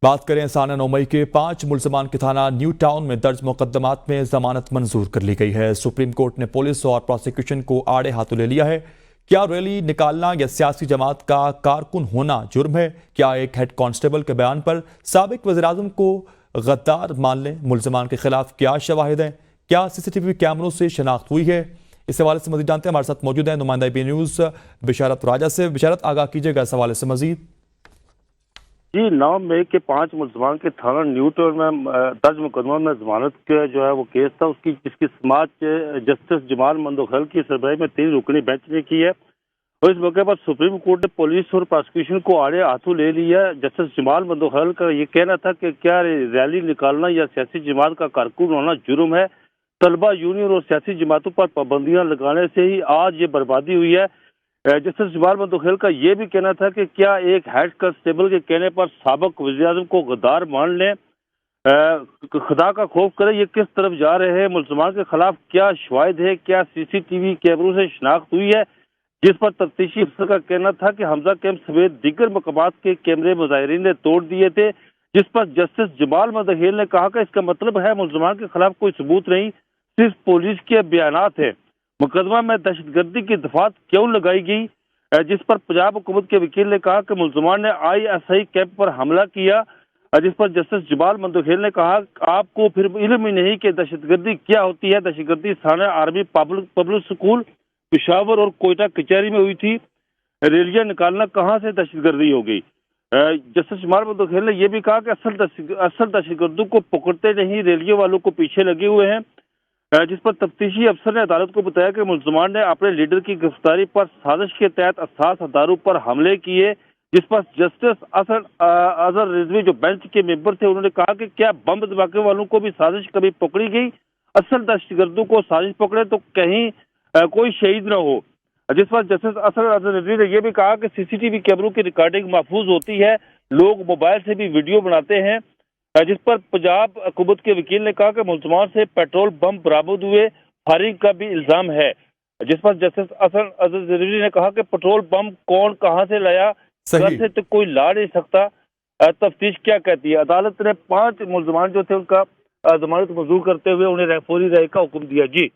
बात करें साना 9 मई के 5 मुलजमान के थाना न्यू टाउन में दर्ज मुकदमात में जमानत मंजूर कर ली गई है। सुप्रीम कोर्ट ने पुलिस और प्रोसिक्यूशन को आड़े हाथों ले लिया है। क्या रैली निकालना या सियासी जमात का कारकुन होना जुर्म है? क्या एक हेड कांस्टेबल के बयान पर साबिक वज़ीर-ए-आज़म को गद्दार मान लें? मुलजमान के खिलाफ क्या शवाहिद हैं? क्या सीसीटीवी कैमरों से शनाख्त हुई है? इस हवाले से मजीद जानते हैं। हमारे साथ मौजूद है नुमाइंदा बी न्यूज़ बिशारत राजा से। बिशारत, आगाह कीजिएगा इस हवाले से मजीद। जी, 9 मई के 5 मुलजमान के थाना न्यू टाउन में दर्ज मुकदमा में जमानत का जो है वो केस था, उसकी जिसकी समाअत जस्टिस जमाल मंदोखैल की सरबराही में 3 रुकनी बेंच ने की है। और इस मौके पर सुप्रीम कोर्ट ने पुलिस और प्रोसिक्यूशन को आड़े हाथों ले लिया। जस्टिस जमाल मंदोखैल का ये कहना था कि क्या रैली निकालना या सियासी जमात का कारकुन होना जुर्म है? तलबा यूनियन और सियासी जमातों पर पाबंदियां लगाने से ही आज ये बर्बादी हुई है। जस्टिस जमाल मंदोखैल का ये भी कहना था कि क्या एक हेड कांस्टेबल के कहने पर साबिक वज़ीर-ए-आज़म को गद्दार मान लें, खुदा का खौफ करें, ये किस तरफ जा रहे हैं? मुलजमान के खिलाफ क्या शवाहिद है? क्या सीसीटीवी कैमरों से शनाख्त हुई है? जिस पर तफ्तीशी अफसर का कहना था कि हमजा कैंप समेत दीगर मकामात के कैमरे मुजाहिरीन ने तोड़ दिए थे, जिस पर जस्टिस जमाल मंदोखैल ने कहा कि इसका मतलब है मुलजमान के खिलाफ कोई सबूत नहीं, सिर्फ पुलिस के बयानात है। मुकदमा में दहशतगर्दी की दफात क्यों लगाई गई? जिस पर पंजाब हुकूमत के वकील ने कहा कि मुलजमान ने ISI कैंप पर हमला किया, जिस पर जस्टिस जमाल मंदोखैल ने कहा आपको फिर इल्म ही नहीं कि दहशतगर्दी क्या होती है। दहशतगर्दी साना आर्मी पब्लिक स्कूल पेशावर और कोयटा कचहरी में हुई थी। रैलियां निकालना कहाँ से दहशतगर्दी हो गई? जस्टिस जमाल मंदोखैल ने यह भी कहा कि असल दहशतगर्दों को पकड़ते नहीं, रैलियों वालों को पीछे लगे हुए हैं। जिस पर तफ्तीशी अफसर ने अदालत को बताया कि मुलजमान ने अपने लीडर की गिरफ्तारी पर साजिश के तहत असास अदारों पर हमले किए। जिस पर जस्टिस अजहर रिजवी जो बेंच के मेंबर थे, उन्होंने कहा कि क्या बम धमाके वालों को भी साजिश कभी पकड़ी गई? असल दहशतगर्दों को साजिश पकड़े तो कहीं कोई शहीद न हो। जिस पर जस्टिस अजहर रिजवी ने यह भी कहा कि सीसीटीवी कैमरों की रिकॉर्डिंग महफूज होती है, लोग मोबाइल से भी वीडियो बनाते हैं। जिस पर पंजाब हुकूमत के वकील ने कहा कि मुलजमान से पेट्रोल बम बरामद हुए, फायरिंग का भी इल्जाम है। जिस पर जस्टिस अजहर रिजवी ने कहा कि पेट्रोल बम कौन कहां से लाया, घर से तो कोई ला नहीं सकता। तफ्तीश क्या कहती है? अदालत ने 5 मुलजमान जो थे उनका जमानत मंजूर करते हुए उन्हें फौरी रिहाई का हुक्म दिया। जी।